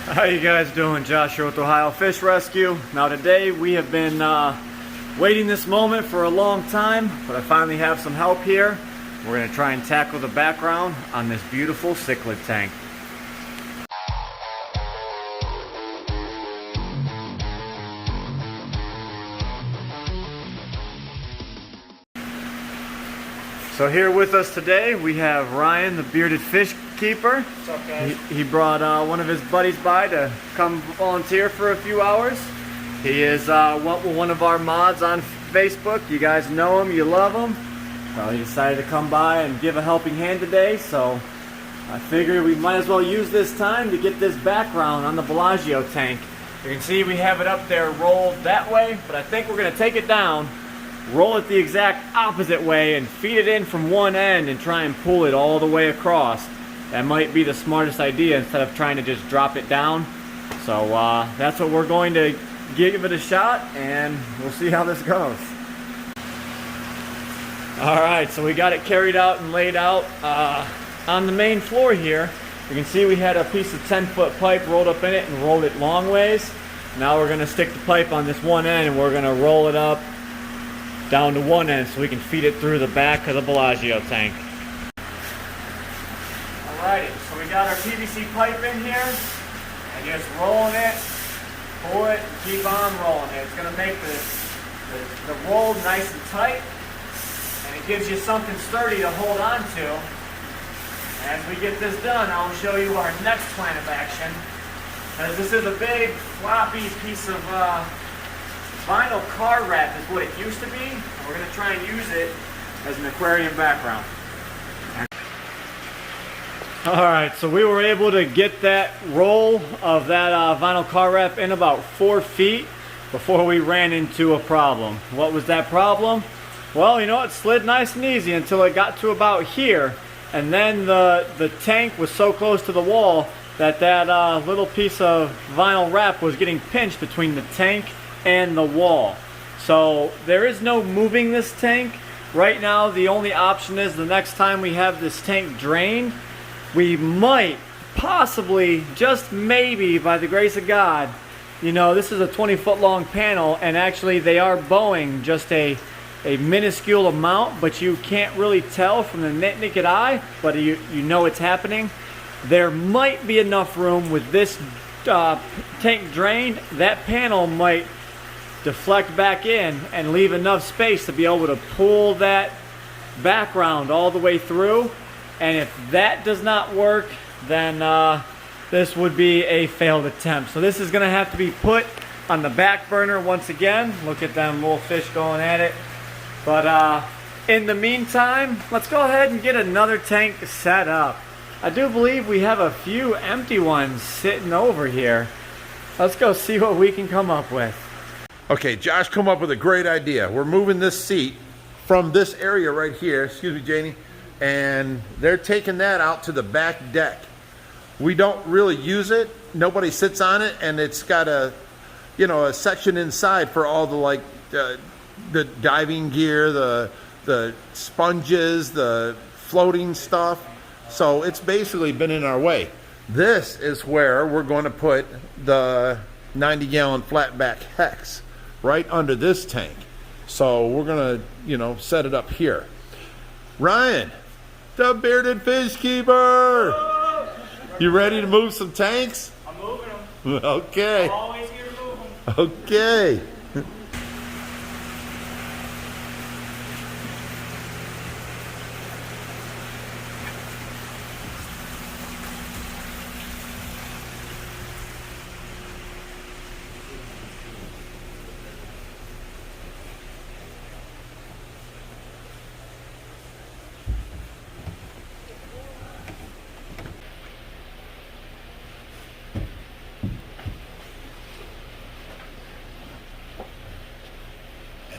How you guys doing? Josh here with Ohio Fish Rescue. Now today we have been waiting this moment for a long time, but I finally have some help here. We're going to try and tackle the background on this beautiful cichlid tank. So here with us today we have Ryan, the bearded fish keeper. What's up, guys? He brought one of his buddies by to come volunteer for a few hours. He is one of our mods on Facebook. You guys know him, you love him. So he decided to come by and give a helping hand today. So I figured we might as well use this time to get this background on the Bellagio tank. You can see we have it up there rolled that way, but I think we're going to take it down, roll it the exact opposite way, and feed it in from one end and try and pull it all the way across. That might be the smartest idea instead of trying to just drop it down. So that's what we're going to give it a shot, and we'll see how this goes. Alright, so we got it carried out and laid out on the main floor here. You can see we had a piece of 10-foot pipe rolled up in it and rolled it long ways. Now we're going to stick the pipe on this one end and we're going to roll it up down to one end so we can feed it through the back of the Bellagio tank. Alrighty, so we got our PVC pipe in here and just rolling it, pull it, and keep on rolling it. It's going to make the roll nice and tight, and it gives you something sturdy to hold on to. As we get this done, I'll show you our next plan of action, because this is a big floppy piece of vinyl car wrap is what it used to be. We're going to try and use it as an aquarium background. Alright, so we were able to get that roll of that vinyl car wrap in about 4 feet before we ran into a problem. What was that problem? Well, you know, it slid nice and easy until it got to about here, and then the tank was so close to the wall that little piece of vinyl wrap was getting pinched between the tank and the wall. So there is no moving this tank. Right now the only option is the next time we have this tank drained, we might possibly, just maybe by the grace of God, you know, this is a 20-foot long panel, and actually they are bowing just a minuscule amount, but you can't really tell from the naked eye, but you know it's happening. There might be enough room with this tank drained. That panel might deflect back in and leave enough space to be able to pull that background all the way through. And if that does not work, then this would be a failed attempt. So this is going to have to be put on the back burner once again. Look at them little fish going at it. But in the meantime, let's go ahead and get another tank set up. I do believe we have a few empty ones sitting over here. Let's go see what we can come up with. Okay, Josh come up with a great idea. We're moving this seat from this area right here, excuse me, Janie, and they're taking that out to the back deck. We don't really use it. Nobody sits on it, and it's got a, you know, a section inside for all the like the diving gear, the sponges, the floating stuff. So it's basically been in our way. This is where we're going to put the 90-gallon flatback hex, right under this tank. So we're gonna, you know, set it up here. Ryan, the bearded fish keeper, you ready to move some tanks? I'm moving them. Okay. I'm always here to move them. Okay.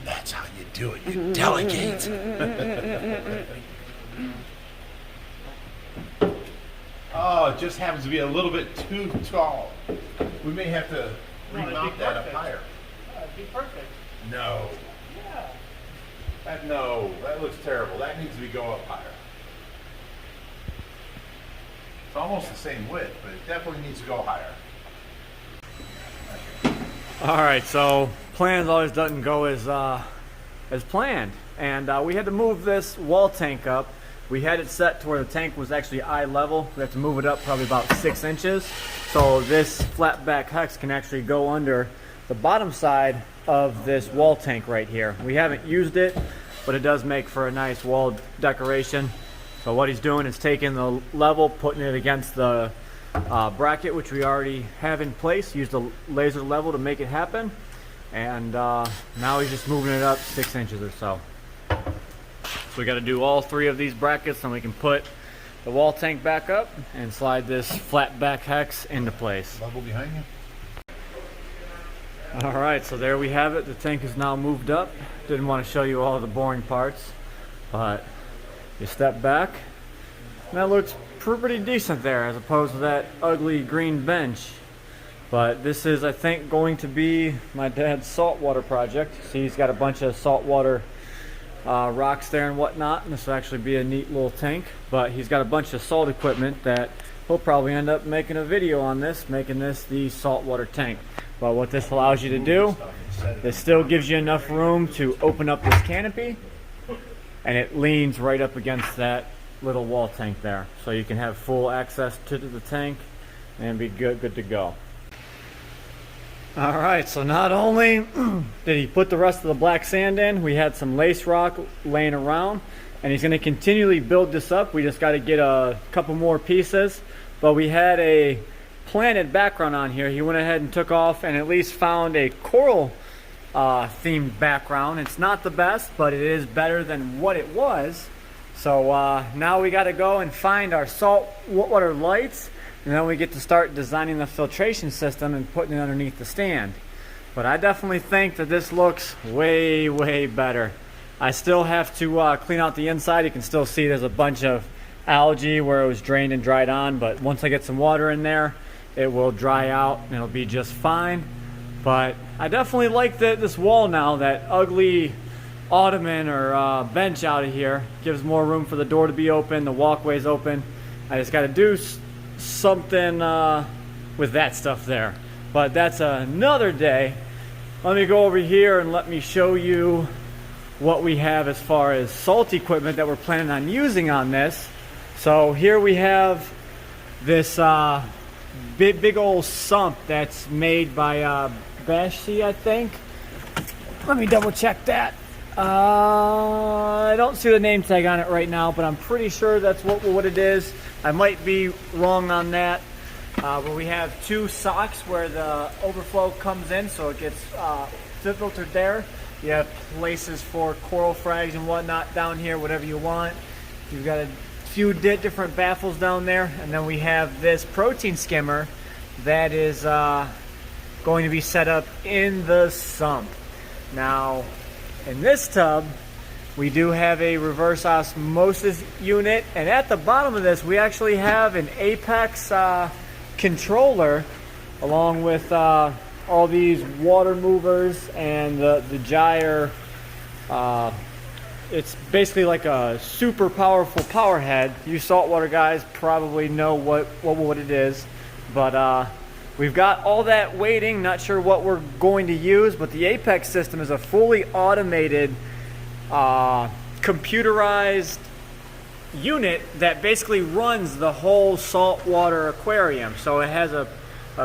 That's how you do it. You delegate. Oh, it just happens to be a little bit too tall. We may have to remount that up higher. That'd be perfect. No. Yeah. No, that looks terrible. That needs to go up higher. It's almost the same width, but it definitely needs to go higher. All right, so plans always doesn't go as planned, and we had to move this wall tank up. We had it set to where the tank was actually eye level. We have to move it up probably about 6 inches, so this flat back hex can actually go under the bottom side of this wall tank right here. We haven't used it, but it does make for a nice wall decoration. So what he's doing is taking the level, putting it against the bracket, which we already have in place. Used a laser level to make it happen, and now he's just moving it up 6 inches or so. So we got to do all 3 of these brackets, and we can put the wall tank back up and slide this flat back hex into place. Level behind you. All right, so there we have it. The tank is now moved up. Didn't want to show you all the boring parts, but you step back, and that looks pretty decent there as opposed to that ugly green bench. But this is, I think, going to be my dad's saltwater project. See, he's got a bunch of saltwater rocks there and whatnot, and this will actually be a neat little tank. But he's got a bunch of salt equipment that he'll probably end up making a video on this, making this the saltwater tank. But what this allows you to do, it still gives you enough room to open up this canopy, and it leans right up against that little wall tank there, so you can have full access to the tank and be good to go. All right, so not only did he put the rest of the black sand in, we had some lace rock laying around, and he's going to continually build this up. We just got to get a couple more pieces, but we had a planted background on here. He went ahead and took off and at least found a coral themed background. It's not the best, but it is better than what it was. So now we got to go and find our saltwater lights, and then we get to start designing the filtration system and putting it underneath the stand. But I definitely think that this looks way better. I still have to clean out the inside. You can still see there's a bunch of algae where it was drained and dried on, but once I get some water in there, it will dry out and it'll be just fine. But I definitely like this wall now. That ugly ottoman or bench out of here gives more room for the door to be open, the walkway's open. I just got to do something with that stuff there, but that's another day. Let me go over here and let me show you what we have as far as salt equipment that we're planning on using on this. So here we have this big old sump that's made by Bashi, I think. Let me double check that. I don't see the name tag on it right now, but I'm pretty sure that's what it is. I might be wrong on that. But we have 2 socks where the overflow comes in, so it gets filtered there. You have places for coral frags and whatnot down here, whatever you want. You've got a few different baffles down there, and then we have this protein skimmer that is going to be set up in the sump. Now, in this tub, we do have a reverse osmosis unit, and at the bottom of this, we actually have an Apex controller, along with all these water movers and the gyre. It's basically like a super powerful power head. You saltwater guys probably know what it is, but we've got all that waiting. Not sure what we're going to use, but the Apex system is a fully automated, computerized unit that basically runs the whole saltwater aquarium. So it has a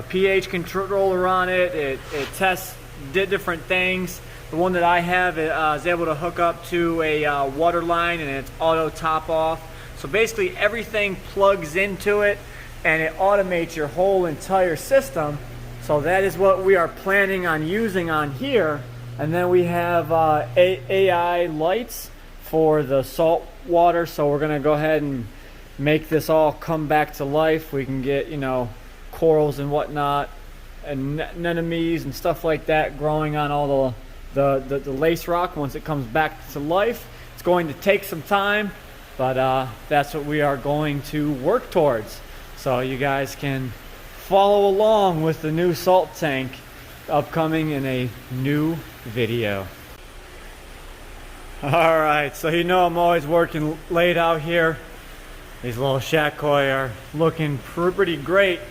pH controller on it. It tests different things. The one that I have is able to hook up to a water line, and it's auto top off. So basically everything plugs into it, and it automates your whole entire system. So that is what we are planning on using on here. And then we have AI lights for the salt water. So we're gonna go ahead and make this all come back to life. We can get, corals and whatnot, and anemones and stuff like that growing on all the lace rock once it comes back to life. It's going to take some time, but that's what we are going to work towards. So you guys can follow along with the new salt tank upcoming in a new video. Alright, so I'm always working late out here. These little shad koi are looking pretty great.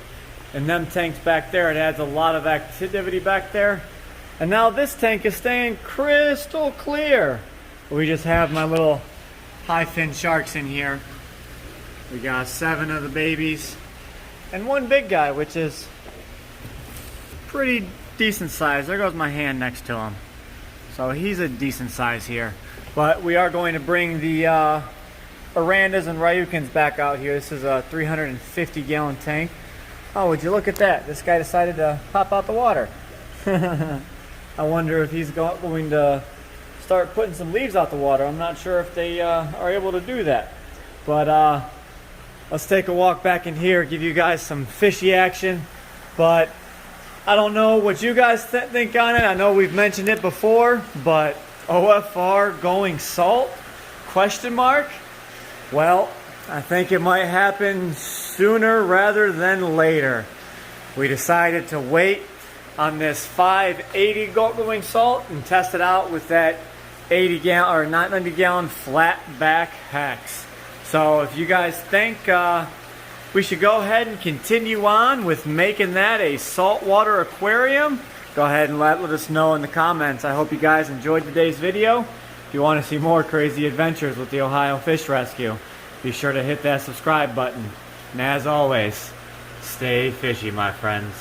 in them tanks back there. It adds a lot of activity back there. And now this tank is staying crystal clear. We just have my little high fin sharks in here. We got 7 of the babies and 1 big guy, which is pretty decent size. There goes my hand next to him. So he's a decent size here. But we are going to bring the arowanas and ryukins back out here. This is a 350 gallon tank. Oh, would you look at that? This guy decided to pop out the water. I wonder if he's going to start putting some leaves out the water. I'm not sure if they are able to do that. But let's take a walk back in here, give you guys some fishy action. But I don't know what you guys think on it. I know we've mentioned it before, but OFR going salt? Question mark? Well, I think it might happen sooner rather than later. We decided to wait on this 580 going salt and test it out with that 80 gallon or 90 gallon flat back hex. So if you guys think we should go ahead and continue on with making that a saltwater aquarium, go ahead and let us know in the comments. I hope you guys enjoyed today's video. If you want to see more crazy adventures with the Ohio Fish Rescue, be sure to hit that subscribe button. And as always, stay fishy, my friends.